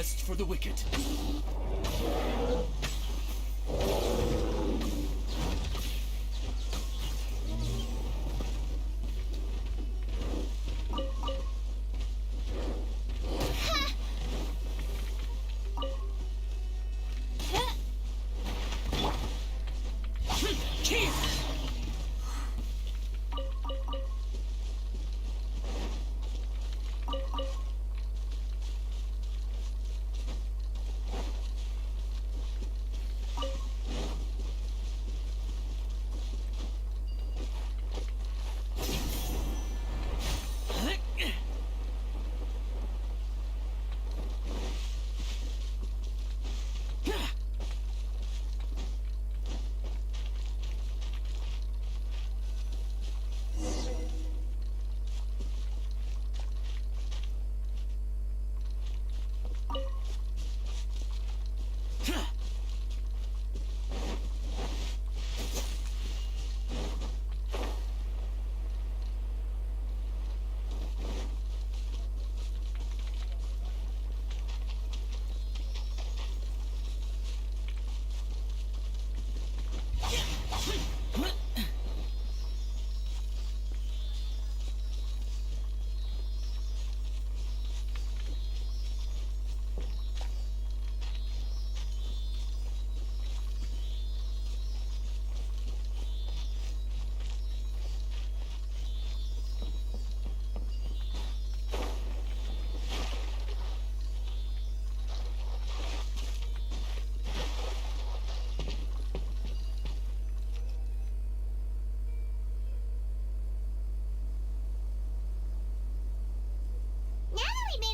rest for the wicked.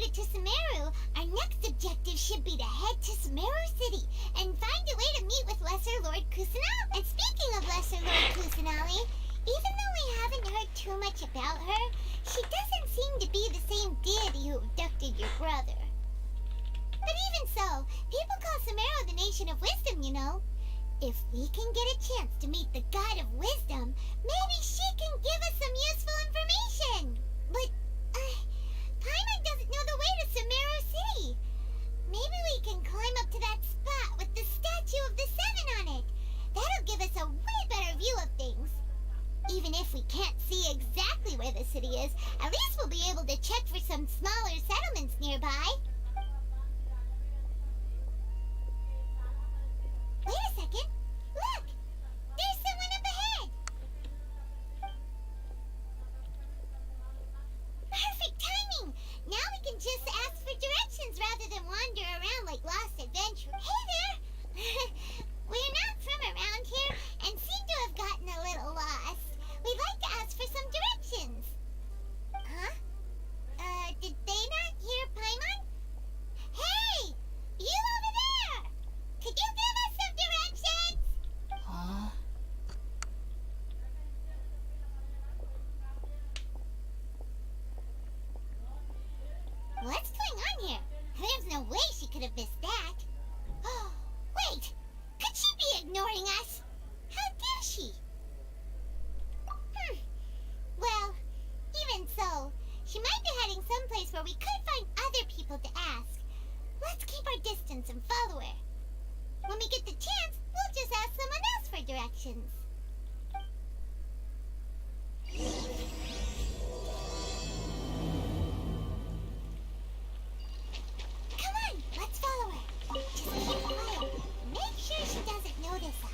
To Sumeru, our next objective should be to head to Sumeru City and find a way to meet with Lesser Lord Kusanali. And speaking of Lesser Lord Kusanali, even though we haven't heard too much about her, she doesn't seem to be the same deity who abducted your brother. But even so, people call Sumeru the Nation of Wisdom, you know. If we can get a chance to meet the God of Wisdom, maybe she can give us some useful information. But, Paimon doesn't know the way to Sumeru City. Maybe we can climb up to that spot with the statue of the Seven on it. That'll give us a way better view of things. Even if we can't see exactly where the city is, at least we'll be able to check for some smaller settlements nearby. Wait a second. Look! There's someone up ahead! Perfect timing! Now we can just ask for directions rather than wander around like lost adventurers. Hey there! We're not from around here and seem to have gotten a little lost. We'd like to ask for some directions. Huh? Did they not hear Paimon? Hey! You over there! Could you give us some directions? Huh? What's going on here? There's no way she could have missed that. Oh, wait! Could she be ignoring us? How dare she? Well, even so, she might be heading someplace where we could find other people to ask. Let's keep our distance and follow her. When we get the chance, we'll just ask someone else for directions. Come on, let's follow her. Just keep quiet. Make sure she doesn't notice us.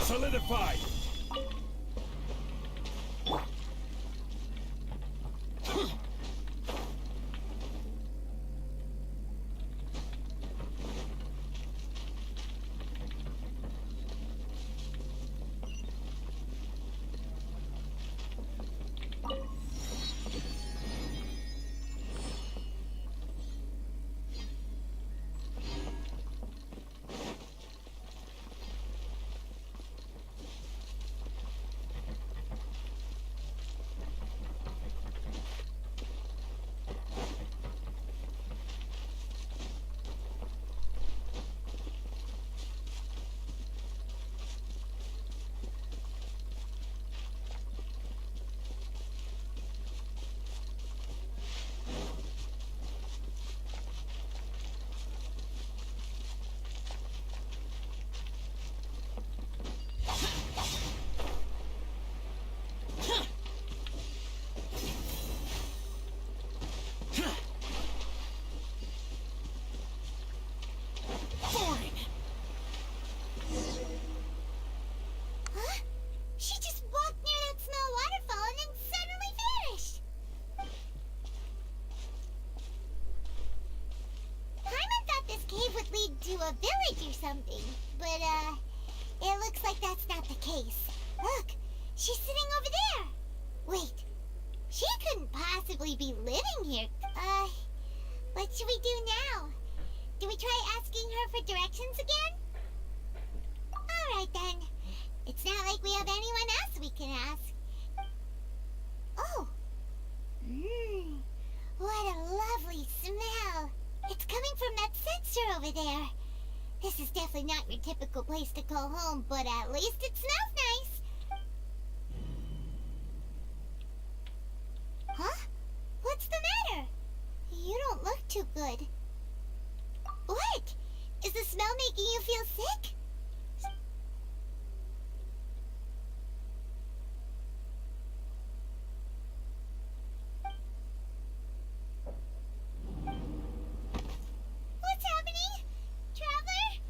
Solidified! She's sitting over there. Wait, she couldn't possibly be living here. What should we do now? Do we try asking her for directions again? Alright then. It's not like we have anyone else we can ask. Oh! What a lovely smell! It's coming from that sensor over there. This is definitely not your typical place to call home, but at least it smells nice. Huh? What's the matter? You don't look too good. What? Is the smell making you feel sick? What's happening? Traveler?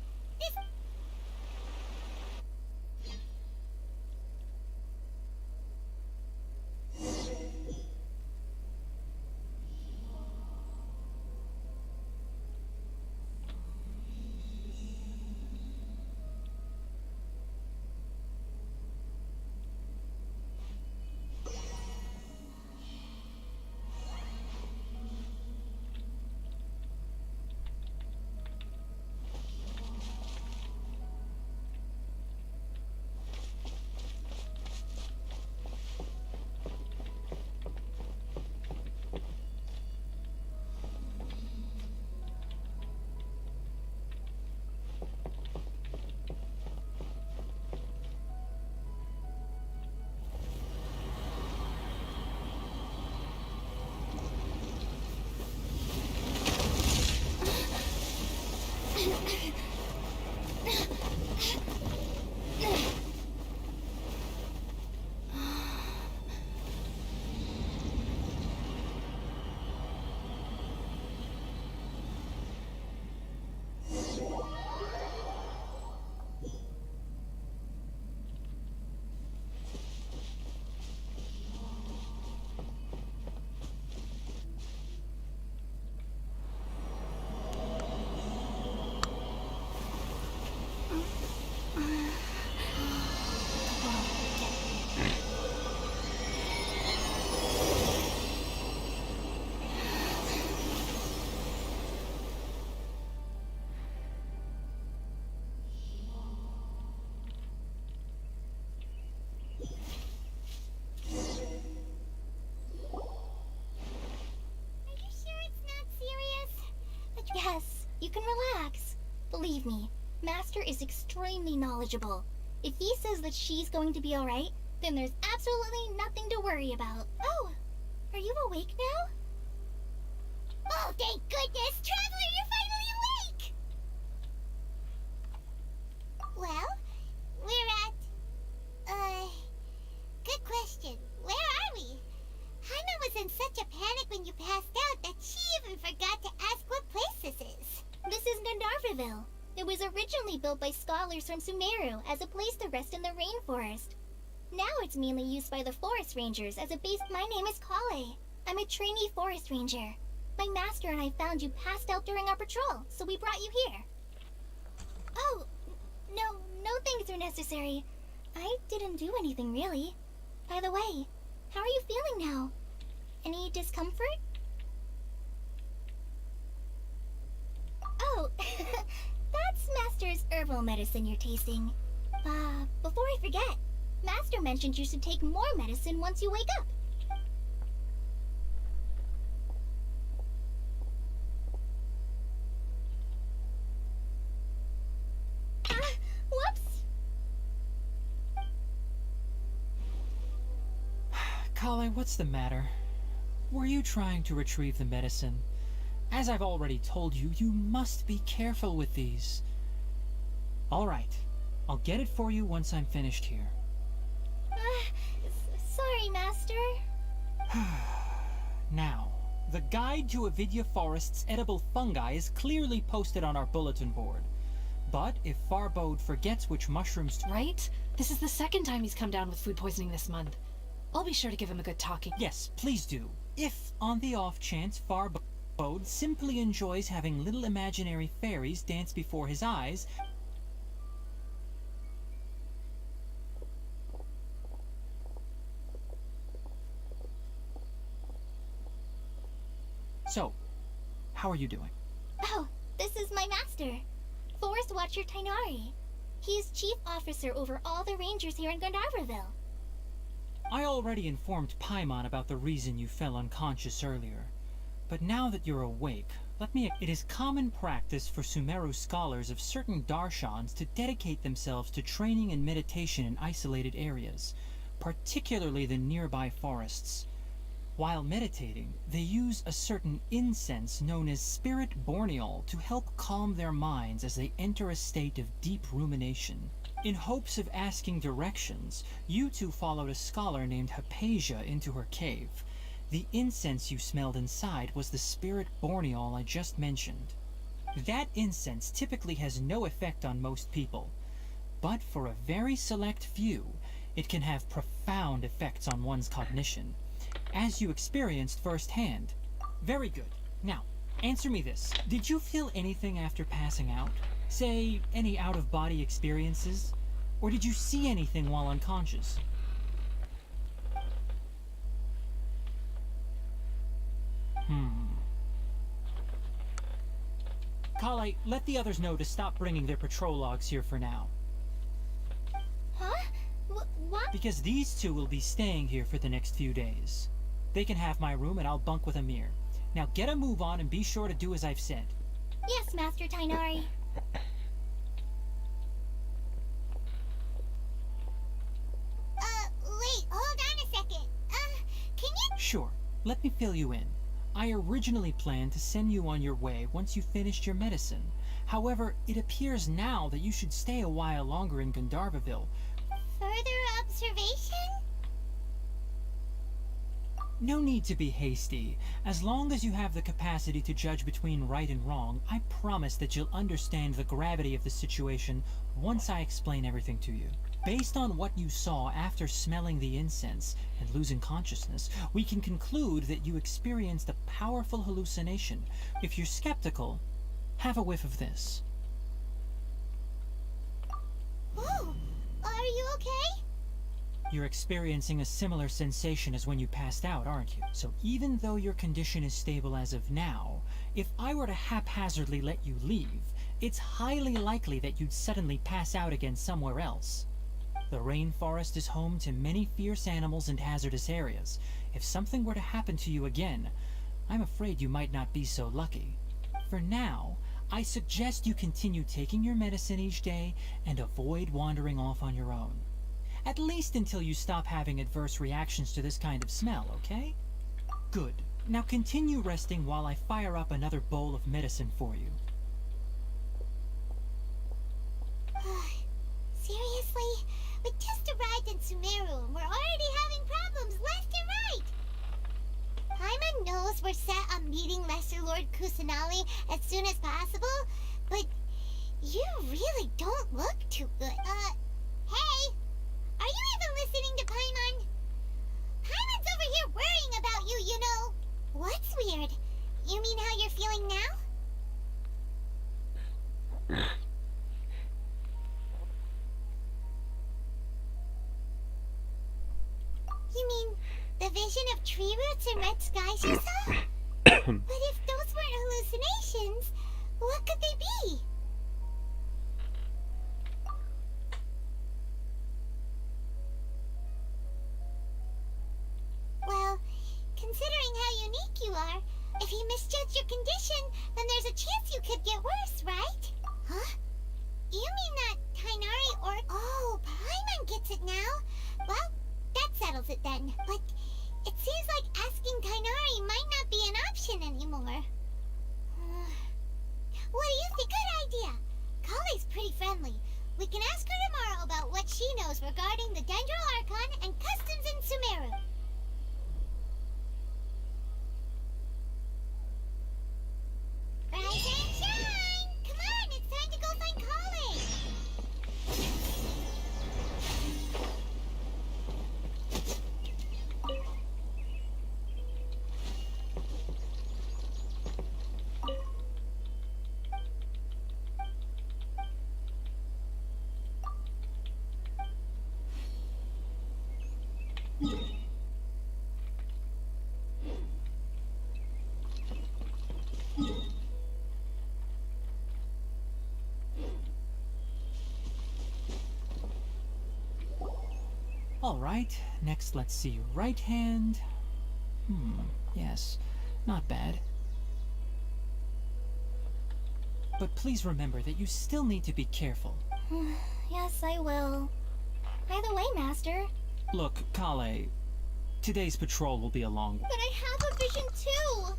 Yes, you can relax. Believe me, Master is extremely knowledgeable. If he says that she's going to be alright, then there's absolutely nothing to worry about. Oh, are you awake now? Oh, thank goodness! Traveler, you're finally awake! Well, we're at... good question. Where are we? Haima was in such a panic when you passed out that she even forgot to ask what place this is. This is Gandharvaville. It was originally built by scholars from Sumeru as a place to rest in the rainforest. Now it's mainly used by the forest rangers as a base. My name is Kale. I'm a trainee forest ranger. My master and I found you passed out during our patrol, so we brought you here. Oh, no thanks are necessary. I didn't do anything really. By the way, how are you feeling now? Any discomfort? Oh, that's Master's herbal medicine you're tasting. Before I forget, Master mentioned you should take more medicine once you wake up. Whoops! Kale, what's the matter? Were you trying to retrieve the medicine? As I've already told you, you must be careful with these. All right, I'll get it for you once I'm finished here. Sorry, Master. Now, the guide to Avidya Forest's edible fungi is clearly posted on our bulletin board. But if Farbode forgets which mushrooms to... Right? This is the second time he's come down with food poisoning this month. I'll be sure to give him a good talking. Yes, please do. If, on the off chance, Farbode simply enjoys having little imaginary fairies dance before his eyes... So, how are you doing? Oh, this is my master, Forest Watcher Tainari. He is chief officer over all the rangers here in Gandharvaville. I already informed Paimon about the reason you fell unconscious earlier. But now that you're awake, it is common practice for Sumeru scholars of certain darshans to dedicate themselves to training and meditation in isolated areas, particularly the nearby forests. While meditating, they use a certain incense known as spirit borneol to help calm their minds as they enter a state of deep rumination. In hopes of asking directions, you two followed a scholar named Hypatia into her cave. The incense you smelled inside was the spirit borneol I just mentioned. That incense typically has no effect on most people, but for a very select few, it can have profound effects on one's cognition, as you experienced firsthand. Very good. Now, answer me this. Did you feel anything after passing out? Say, any out-of-body experiences? Or did you see anything while unconscious? Kale, let the others know to stop bringing their patrol logs here for now. Huh? What? Because these two will be staying here for the next few days. They can have my room and I'll bunk with Amir. Now get a move on and be sure to do as I've said. Yes, Master Tainari. Wait, hold on a second. Can you... Sure, let me fill you in. I originally planned to send you on your way once you finished your medicine. However, it appears now that you should stay a while longer in Gandharvaville. Further observation? No need to be hasty. As long as you have the capacity to judge between right and wrong, I promise that you'll understand the gravity of the situation once I explain everything to you. Based on what you saw after smelling the incense and losing consciousness, we can conclude that you experienced a powerful hallucination. If you're skeptical, have a whiff of this. Oh, are you okay? You're experiencing a similar sensation as when you passed out, aren't you? So even though your condition is stable as of now, if I were to haphazardly let you leave, it's highly likely that you'd suddenly pass out again somewhere else. The rainforest is home to many fierce animals and hazardous areas. If something were to happen to you again, I'm afraid you might not be so lucky. For now, I suggest you continue taking your medicine each day and avoid wandering off on your own. At least until you stop having adverse reactions to this kind of smell, okay? Good. Now continue resting while I fire up another bowl of medicine for you. Seriously? We just arrived in Sumeru and we're already having problems left and right. Paimon knows we're set on meeting Lesser Lord Kusanali as soon as possible, but you really don't look too good. Hey! Are you even listening to Paimon? Paimon's over here worrying about you, you know. What's weird? You mean how you're feeling now? You mean the vision of tree roots and red skies you saw? But if those weren't hallucinations, what could they be? Well, considering how unique you are, if he misjudged your condition, then there's a chance you could get worse, right? Huh? You mean that Tainari or... Oh, Paimon gets it now? Well, that settles it then. But it seems like asking Tainari might not be an option anymore. What do you think? Good idea. Kale's pretty friendly. We can ask her tomorrow about what she knows regarding the Dendro Archon and customs in Sumeru. Rise and shine! Come on, it's time to go find Kale! Alright, next let's see your right hand. Yes, not bad. But please remember that you still need to be careful. Yes, I will. By the way, Master. Look, Kale, today's patrol will be a long one. But I have a vision too!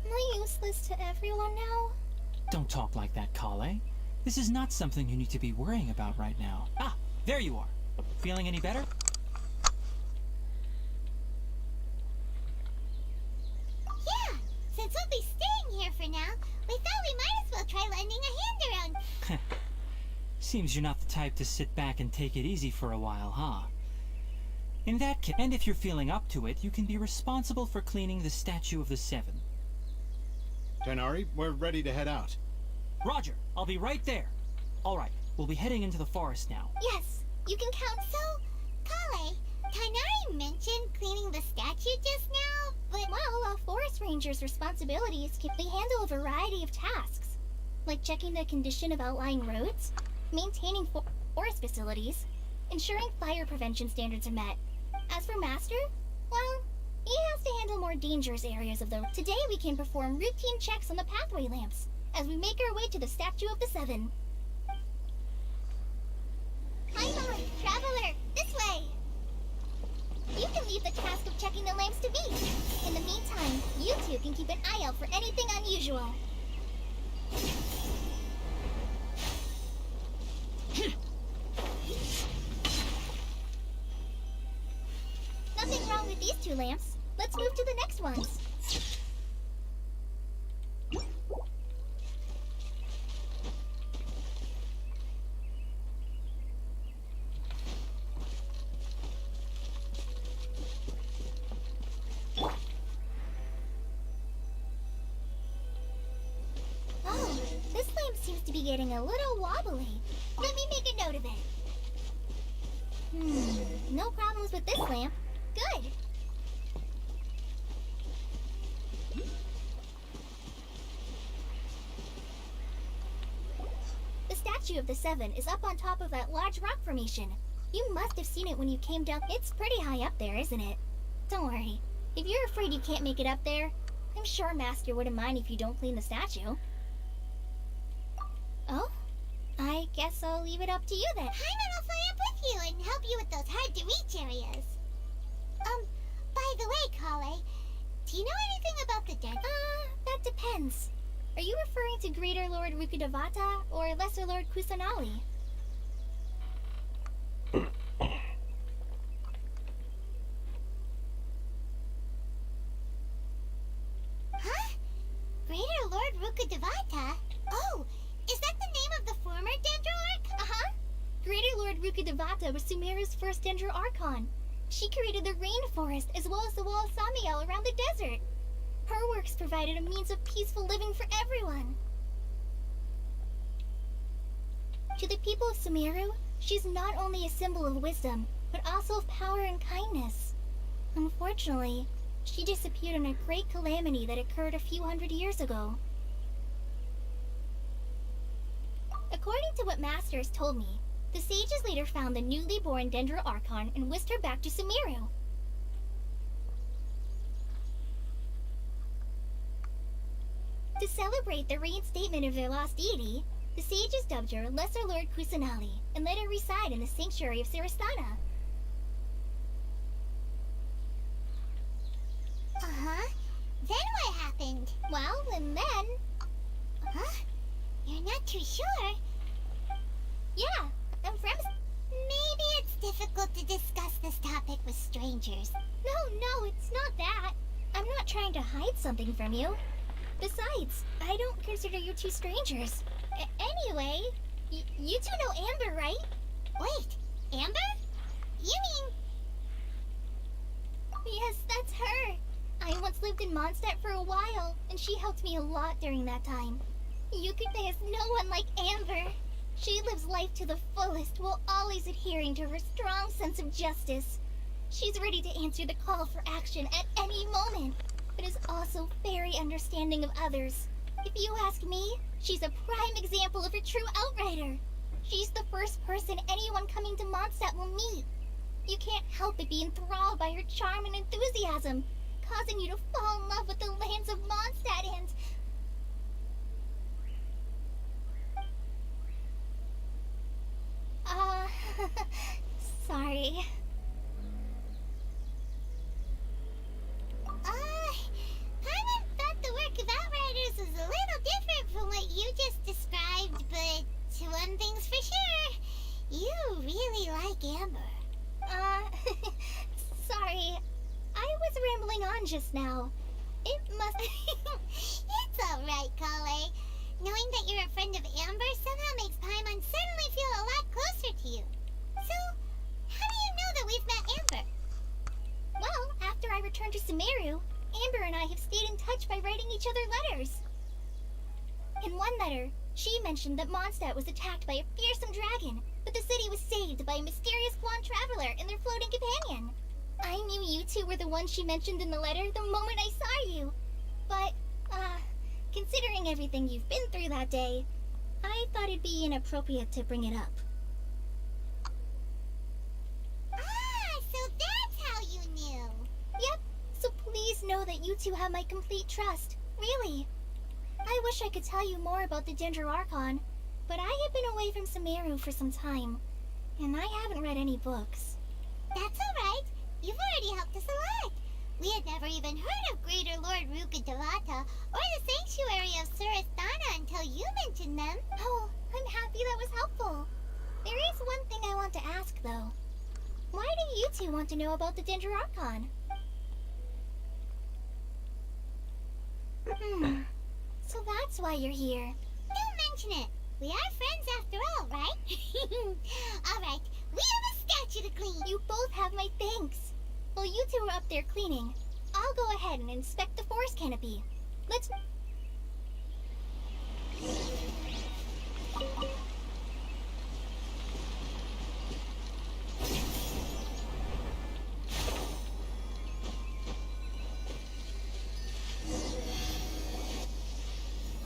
Am I useless to everyone now? Don't talk like that, Kale. This is not something you need to be worrying about right now. Ah, there you are. Feeling any better? Yeah, since we'll be staying here for now, we thought we might as well try lending a hand around. Seems you're not the type to sit back and take it easy for a while, huh? In that case, and if you're feeling up to it, you can be responsible for cleaning the Statue of the Seven. Tighnari, we're ready to head out. Roger, I'll be right there. Alright, we'll be heading into the forest now. Yes, you can count. So, Kale, Tighnari mentioned cleaning the statue just now, but... Well, a forest ranger's responsibilities can they handle a variety of tasks, like checking the condition of outlying roads, maintaining forest facilities, ensuring fire prevention standards are met. As for Master, well, he has to handle more dangerous areas of the... Today we can perform routine checks on the pathway lamps as we make our way to the Statue of the Seven. Paimon, traveler, this way! You can leave the task of checking the lamps to me. In the meantime, you two can keep an eye out for anything unusual. Nothing wrong with these two lamps. Let's move to the next ones. Oh, this lamp seems to be getting a little wobbly. Let me make a note of it. No problems with this lamp. Good. The Statue of the Seven is up on top of that large rock formation. You must have seen it when you came down. It's pretty high up there, isn't it? Don't worry. If you're afraid you can't make it up there, I'm sure Master wouldn't mind if you don't clean the statue. Oh? I guess I'll leave it up to you then. Paimon will fly up with you and help you with those hard-to-reach areas. By the way, Kale, do you know anything about the den? That depends. Are you referring to Greater Lord Rukkhadevata or Lesser Lord Kusanali? Huh? Greater Lord Rukkhadevata? Oh, is that the name of the former Dendro Arc? Greater Lord Rukkhadevata was Sumeru's first Dendro Archon. She created the rainforest as well as the wall of Samiel around the desert. Her works provided a means of peaceful living for everyone. To the people of Sumeru, she's not only a symbol of wisdom, but also of power and kindness. Unfortunately, she disappeared in a great calamity that occurred a few hundred years ago. According to what Master has told me, the sages later found the newly born Dendro Archon and whisked her back to Sumeru. To celebrate the reinstatement of their lost deity, the sages dubbed her Lesser Lord Kusanali and let her reside in the sanctuary of Sarasthana. Then what happened? Well, and then... Huh? You're not too sure? Yeah, I'm from... Maybe it's difficult to discuss this topic with strangers. No, it's not that. I'm not trying to hide something from you. Besides, I don't consider you two strangers. Anyway, you two know Amber, right? Wait, Amber? You mean... Yes, that's her. I once lived in Mondstadt for a while, and she helped me a lot during that time. There's no one like Amber. She lives life to the fullest while always adhering to her strong sense of justice. She's ready to answer the call for action at any moment, but is also very understanding of others. If you ask me, she's a prime example of a true outrider. She's the first person anyone coming to Mondstadt will meet. You can't help but be enthralled by her charm and enthusiasm, causing you to fall in love with the lands of Mondstadt and... sorry. Paimon thought the work of Outriders was a little different from what you just described, but one thing's for sure, you really like Amber. Sorry. I was rambling on just now. It must... It's alright, Kale. Knowing that you're a friend of Amber somehow makes Paimon suddenly feel a lot closer to you. So, how do you know that we've met Amber? Well, after I returned to Sumeru, Amber and I have stayed in touch by writing each other letters. In one letter, she mentioned that Mondstadt was attacked by a fearsome dragon, but the city was saved by a mysterious blonde traveler and their floating companion. I knew you two were the ones she mentioned in the letter the moment I saw you. But, considering everything you've been through that day, I thought it'd be inappropriate to bring it up. So that's how you knew. Yep, so please know that you two have my complete trust. Really. I wish I could tell you more about the Ginger Archon, but I have been away from Sumeru for some time, and I haven't read any books. That's alright. You've already helped us a lot. We had never even heard of Greater Lord Rukkhadevata or the Sanctuary of Surasthana until you mentioned them. Oh, I'm happy that was helpful. There is one thing I want to ask, though. Why do you two want to know about the Ginger Archon? So that's why you're here. Don't mention it. We are friends after all, right? Alright, we have a statue to clean. You both have my thanks. While you two are up there cleaning, I'll go ahead and inspect the forest canopy. Let's...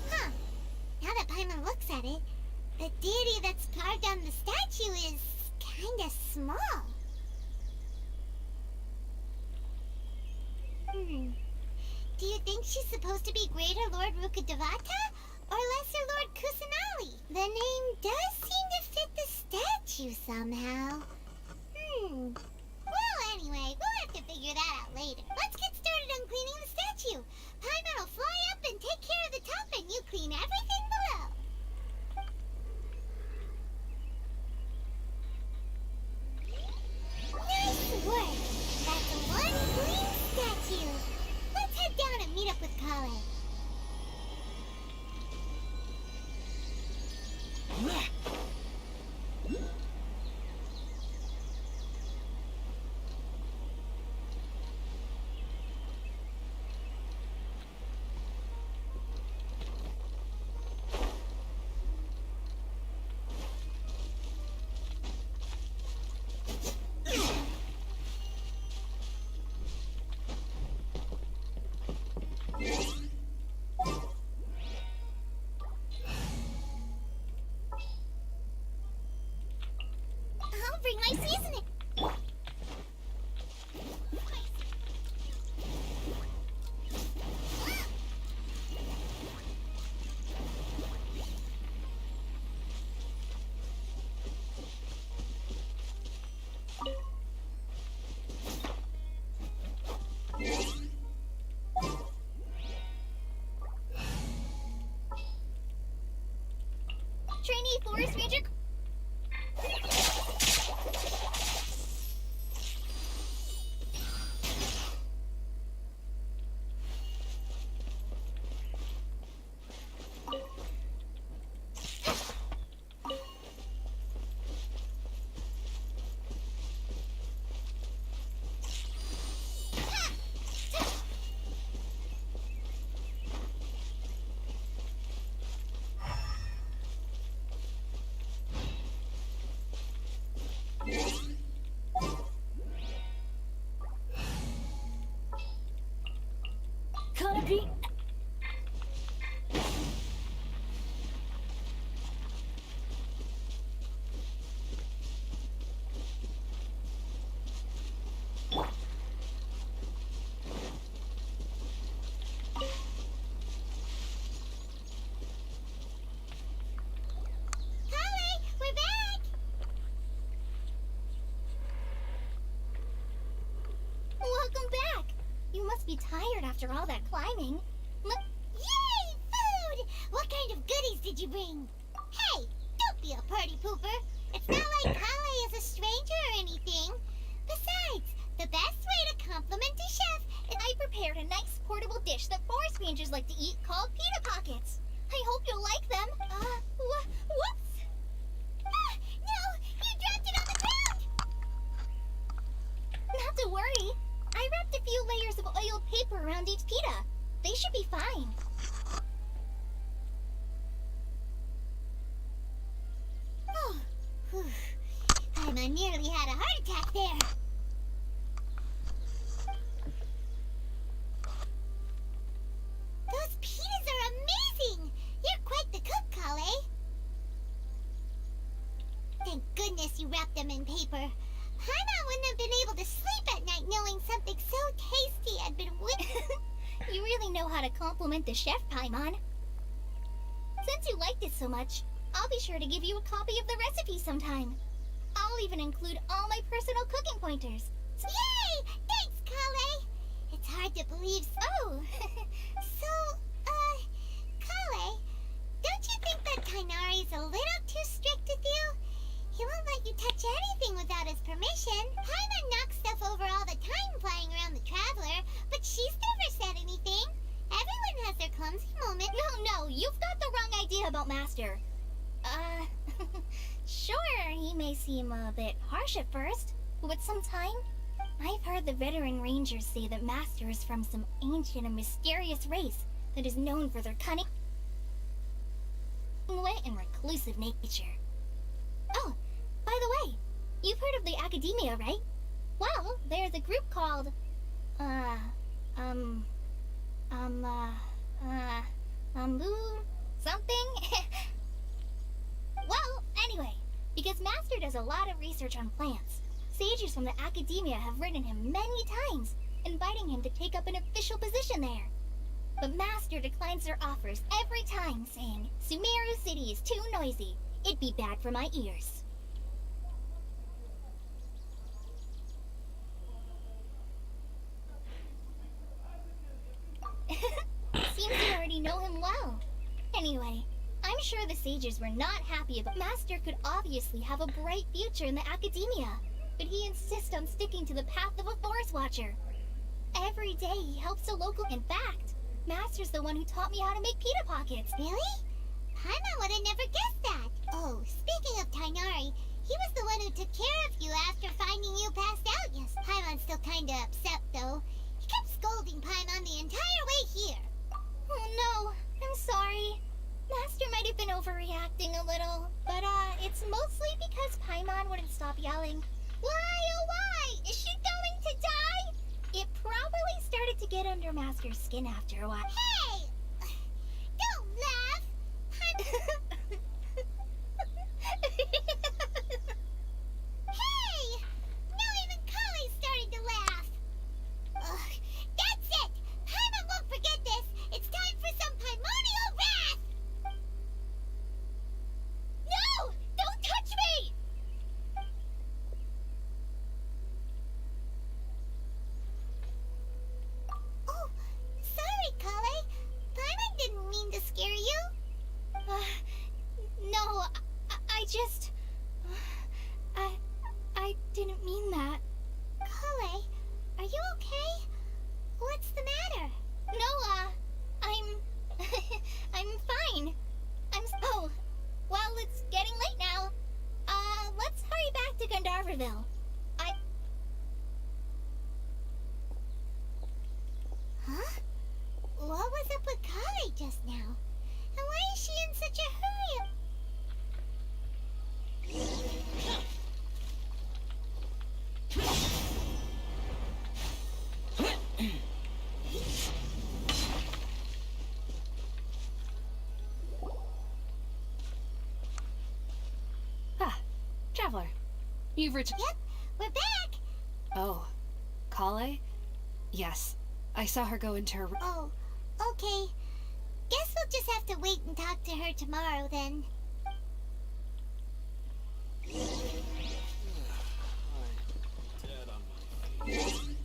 Huh. Now that Paimon looks at it, the deity that's carved on the statue is kinda small. Do you think she's supposed to be Greater Lord Rukkhadevata or Lesser Lord Kusanali? The name does seem to fit the statue somehow. Well, anyway, we'll have to figure that out later. Let's get started on cleaning the statue. Paimon will fly up and take care of the top and you clean everything below. Nice work! That's one clean statue. Let's head down and meet up with Kale. I'll bring my seasoning. Trainee Forest Ranger... Canopy. must be tired after all that climbing. Look, Yay, food! What kind of goodies did you bring? Hey, don't be a party pooper. It's not like Kale is a stranger or anything. Besides, the best way to compliment a chef is I prepared a nice portable dish that forest rangers like to eat called pita pockets. I hope you'll like them. Whoops! Ah, no! You dropped it on the ground! Not to worry. I wrapped a few layers of oiled paper around each pita. They should be fine. Oh, whew. I nearly had a heart attack there. Those pitas are amazing! You're quite the cook, Kale. Thank goodness you wrapped them in paper. Paimon wouldn't have been able to sleep at night knowing something so tasty had been You really know how to compliment the chef, Paimon. Since you liked it so much, I'll be sure to give you a copy of the recipe sometime. I'll even include all my personal cooking pointers. Yay! Thanks, Kale. It's hard to believe. Oh, So, Kale, don't you think that Tainari's a little too strict with you? He won't let you touch anything without his permission. Paimon knocks stuff over all the time flying around the Traveler, but she's never said anything. Everyone has their clumsy moment. no, you've got the wrong idea about Master. Sure, he may seem a bit harsh at first, but with some time, I've heard the veteran rangers say that Master is from some ancient and mysterious race that is known for their cunning wit and reclusive nature. Oh, by the way, you've heard of the Academia, right? Well, there's a group called, something? Well, anyway, because Master does a lot of research on plants, sages from the Academia have written him many times, inviting him to take up an official position there. But Master declines their offers every time, saying, Sumeru City is too noisy. It'd be bad for my ears. Seems you already know him well. Anyway, I'm sure the sages were not happy about Master could obviously have a bright future in the Academia, but he insists on sticking to the path of a forest watcher. Every day he helps a local. In fact, Master's the one who taught me how to make pita pockets. Really? Paimon would have never guessed that. Oh, speaking of Tainari, he was the one who took care of you after finding you passed out. Yes, Paimon's still kinda upset though. He kept scolding Paimon the entire way here. Oh no, I'm sorry. Master might have been overreacting a little, but it's mostly because Paimon wouldn't stop yelling. Why, oh why? Is she going to die? It probably started to get under Master's skin after a while. Hey! Don't laugh! Hey! Now even Kale's starting to laugh. Ugh, that's it! Paimon won't forget this! It's time for some Paimonial wrath! No! Don't touch me! Oh, sorry, Kale. Paimon didn't mean to scare you. No, I just... I didn't mean that. Kale, are you okay? What's the matter? No, I'm fine. Oh, well, it's getting late now. Let's hurry back to Gandharville. Huh? What was up with Kale just now? And why is she in such a hurry? Ah, Traveler. You've returned. Yep, we're back. Oh, Kale? Yes, I saw her go into her. Oh, okay. Guess we'll just have to wait and talk to her tomorrow then. Dead on my feet.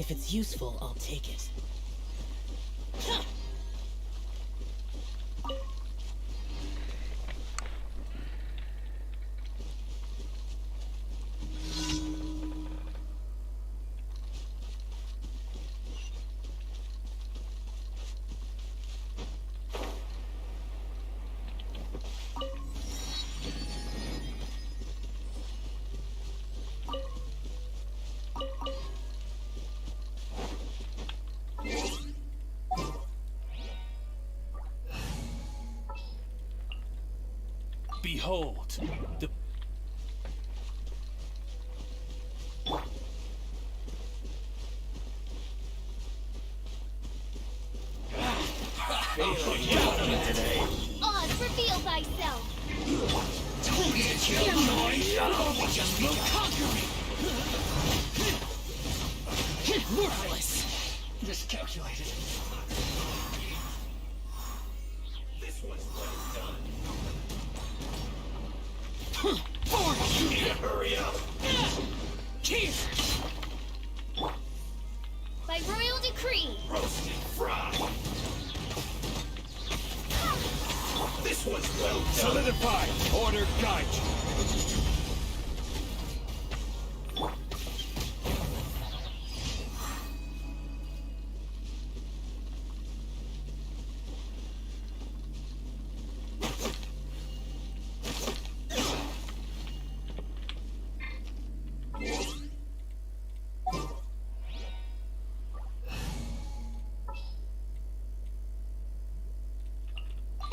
If it's useful, I'll take it. Behold, the... Oz, reveal thyself! Worthless! Miscalculated. This one's well done. You need to hurry up. Here! By royal decree! Roasted fried. This one's well done. Solidify. Order guide you.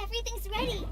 Everything's ready!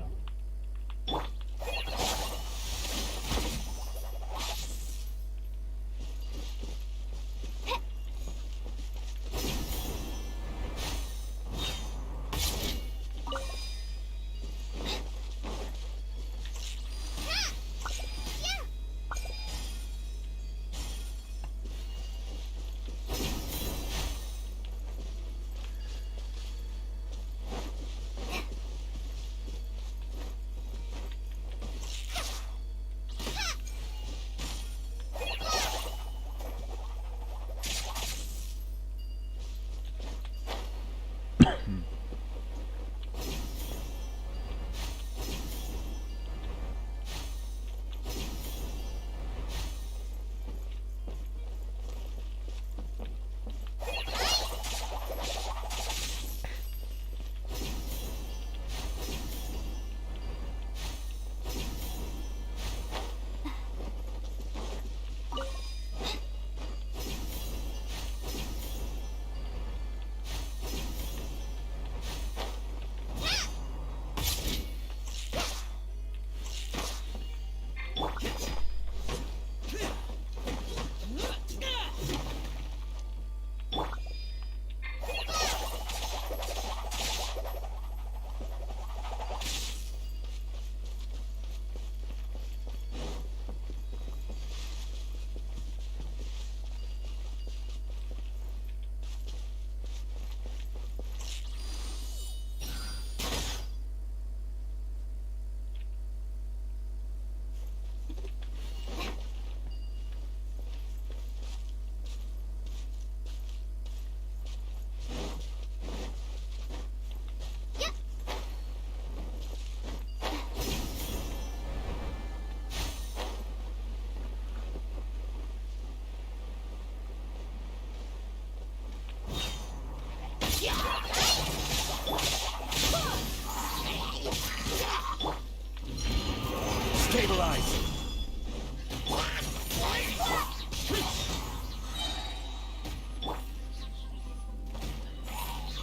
Stabilize.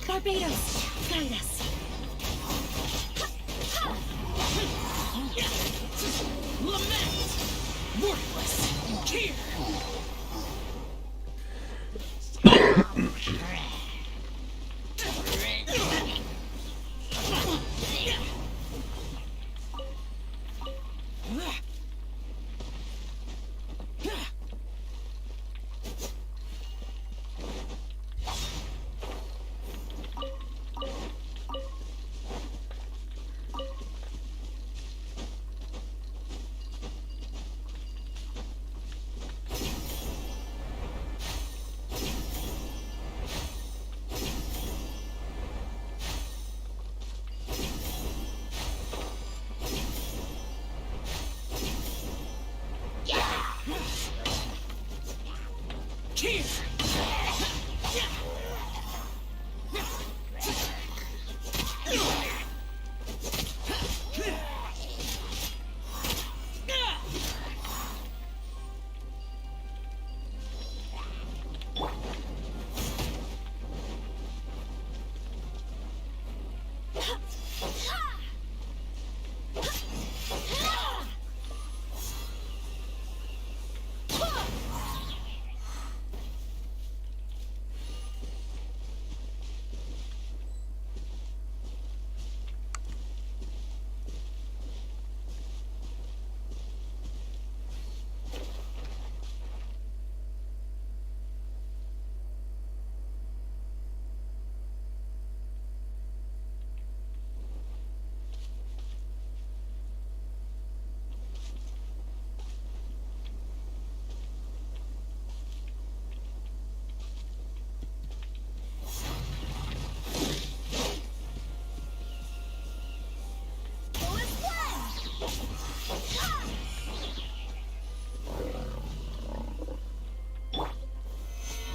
Barbados, guide us. Lament! Worthless! Here! Here!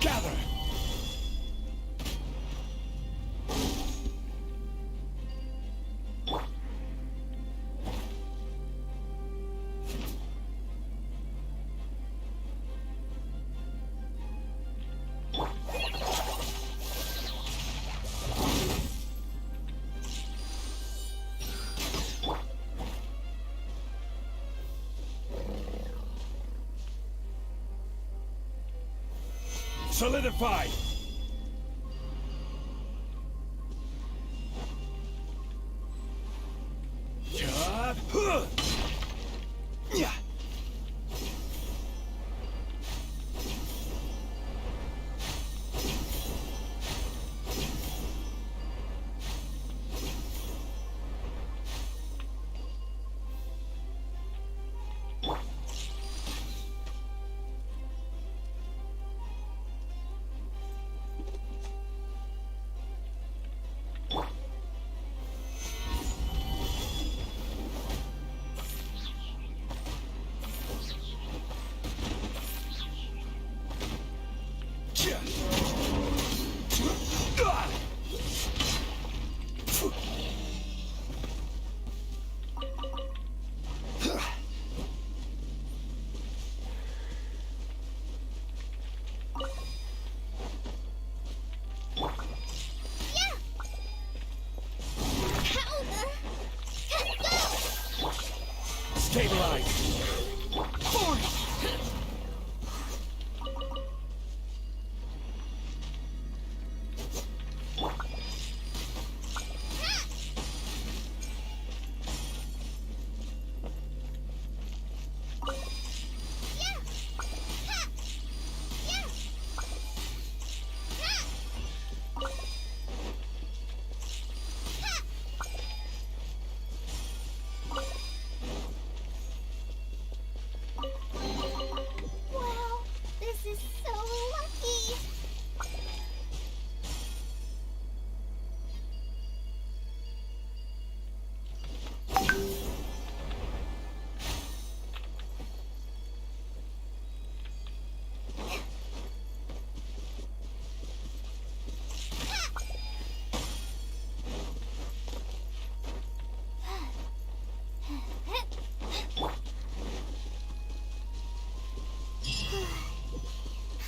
Gather! Solidified! Yeah. Stabilize! Wow, this is so lucky.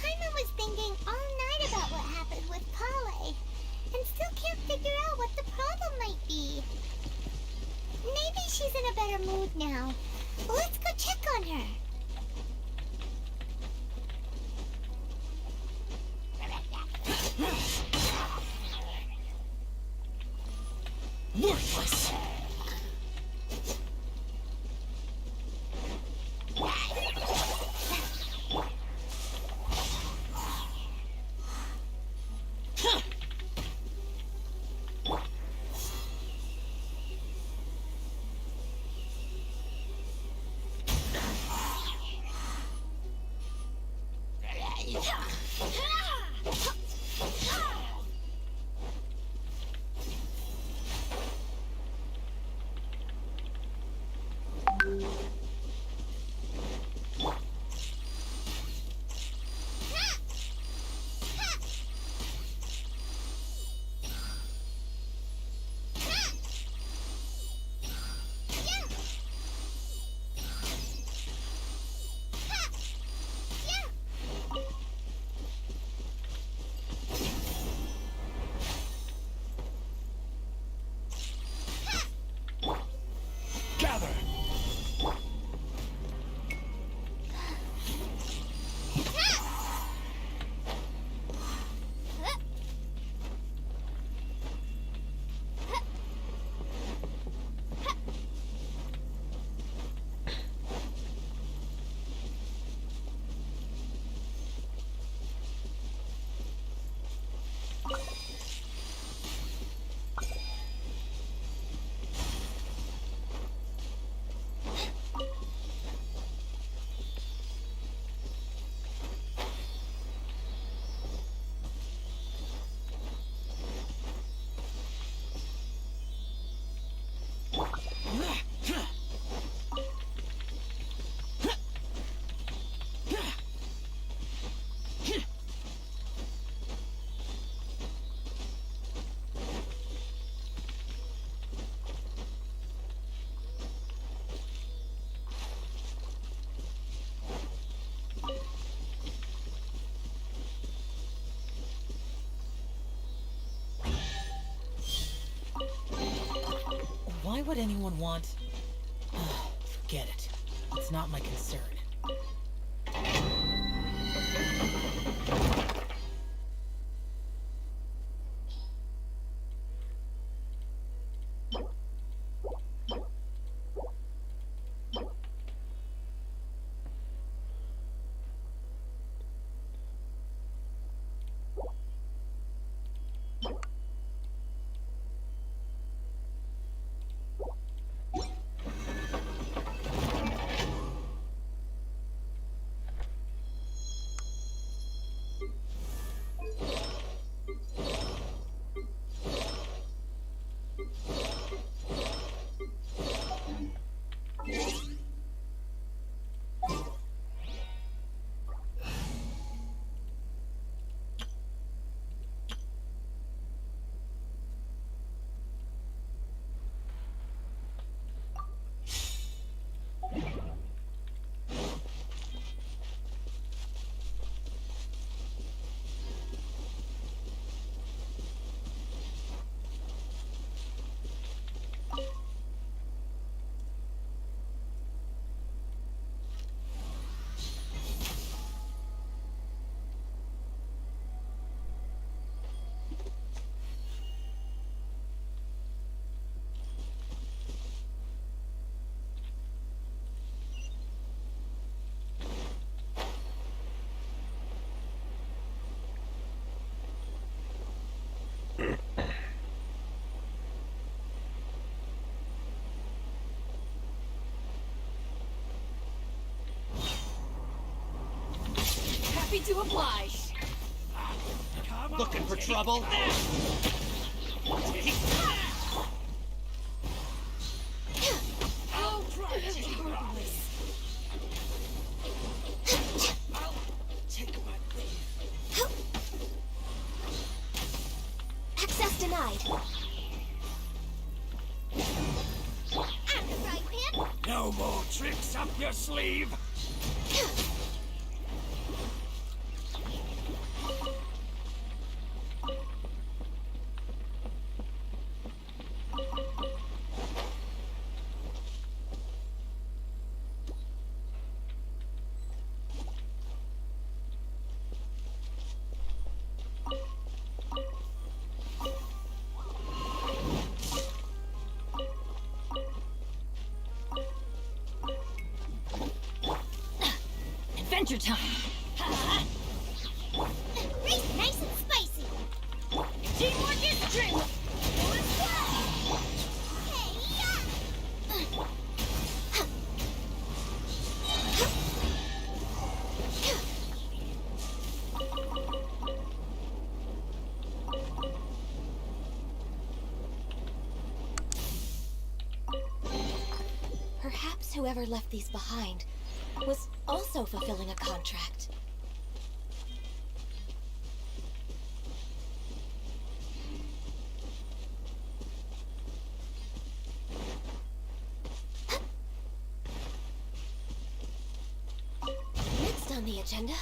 Jaime was thinking all night about what happened with Kale, and still can't figure out what the problem might be. Maybe she's in a better mood now. Let's go check on her. Worthless! would anyone want? Forget it. It's not my concern. Happy to oblige. Looking for trouble? I'll try to hurt this. Access denied. I'm the right man. No more tricks up your sleeve. Adventure time. Race nice and spicy. Teamwork is dreamwork. Perhaps whoever left these behind was also fulfilling a contract. Next on the agenda.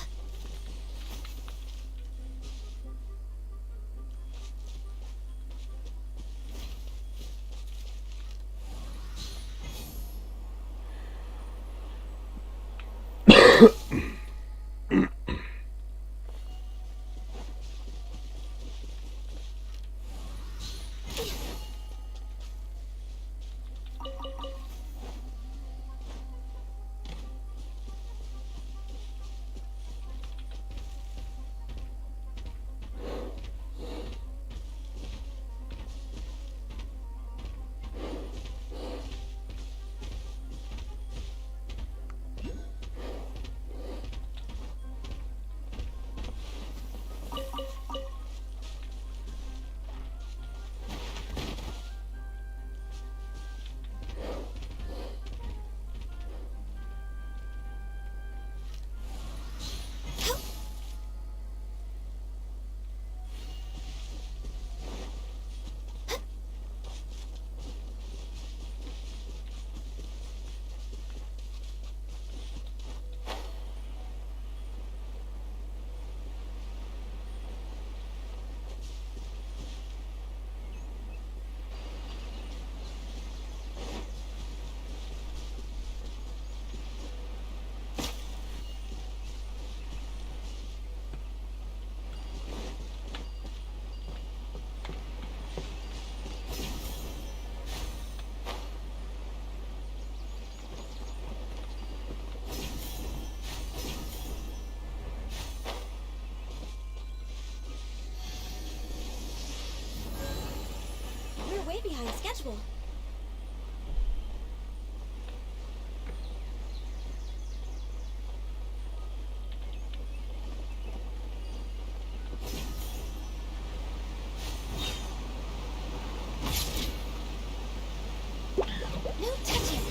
schedule. No touching.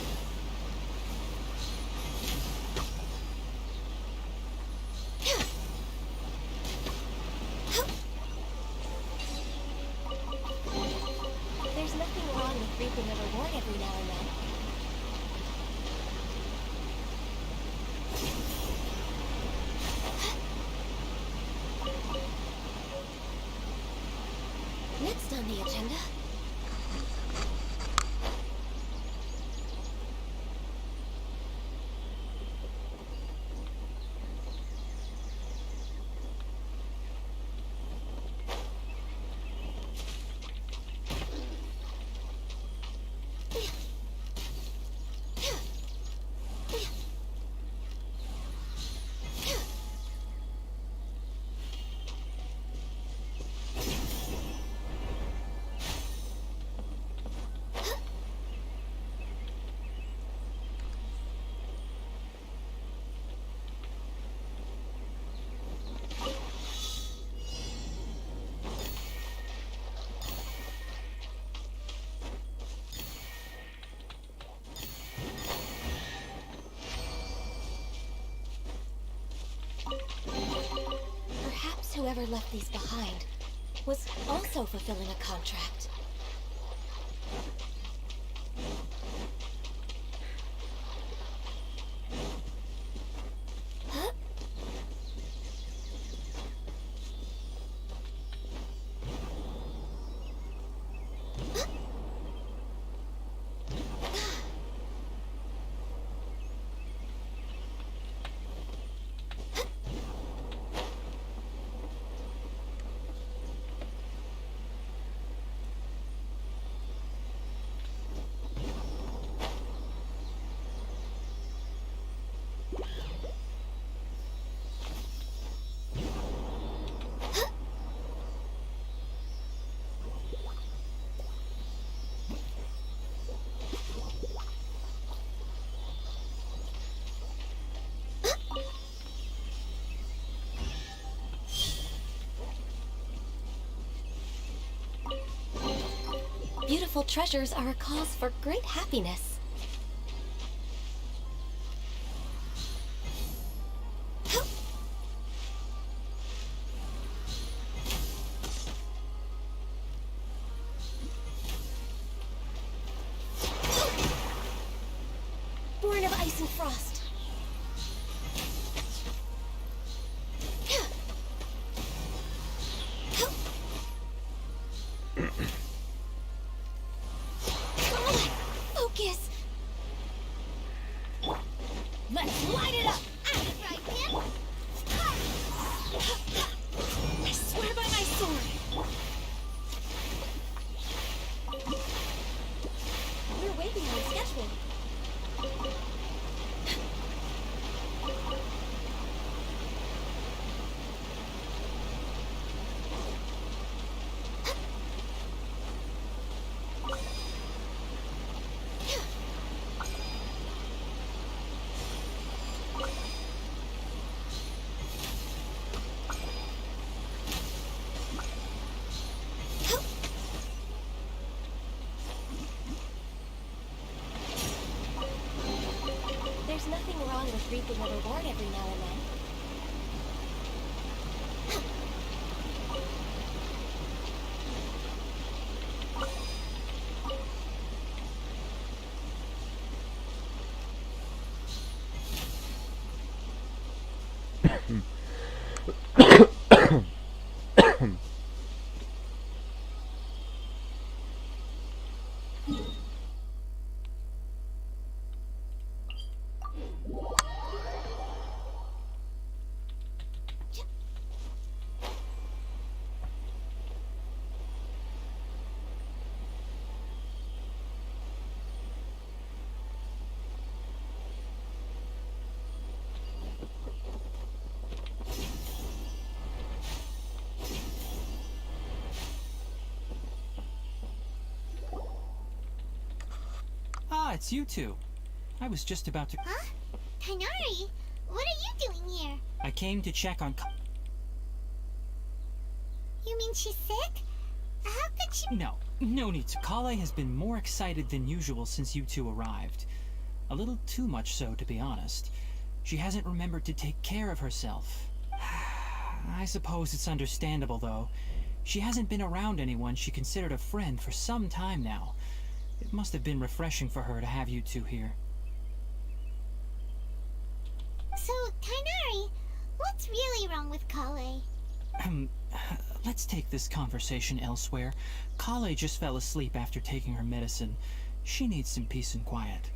There's nothing wrong with reaping a reward every now and then. Next on the agenda. Perhaps whoever left these behind was also fulfilling a contract. Huh? Beautiful treasures are a cause for great happiness. Born of ice and frost. Focus. Let's light it up. Right, man. I swear by my sword. We're way behind schedule. There's nothing wrong with reaping a reward every now and then. it's you two. I was just about to... Huh? Tighnari, what are you doing here? I came to check on... You mean she's sick? How could she... No need to. Kale has been more excited than usual since you two arrived. A little too much so, to be honest. She hasn't remembered to take care of herself. I suppose it's understandable, though. She hasn't been around anyone she considered a friend for some time now. It must have been refreshing for her to have you two here. So, Tighnari, what's really wrong with Kale? Let's take this conversation elsewhere. Kale just fell asleep after taking her medicine. She needs some peace and quiet.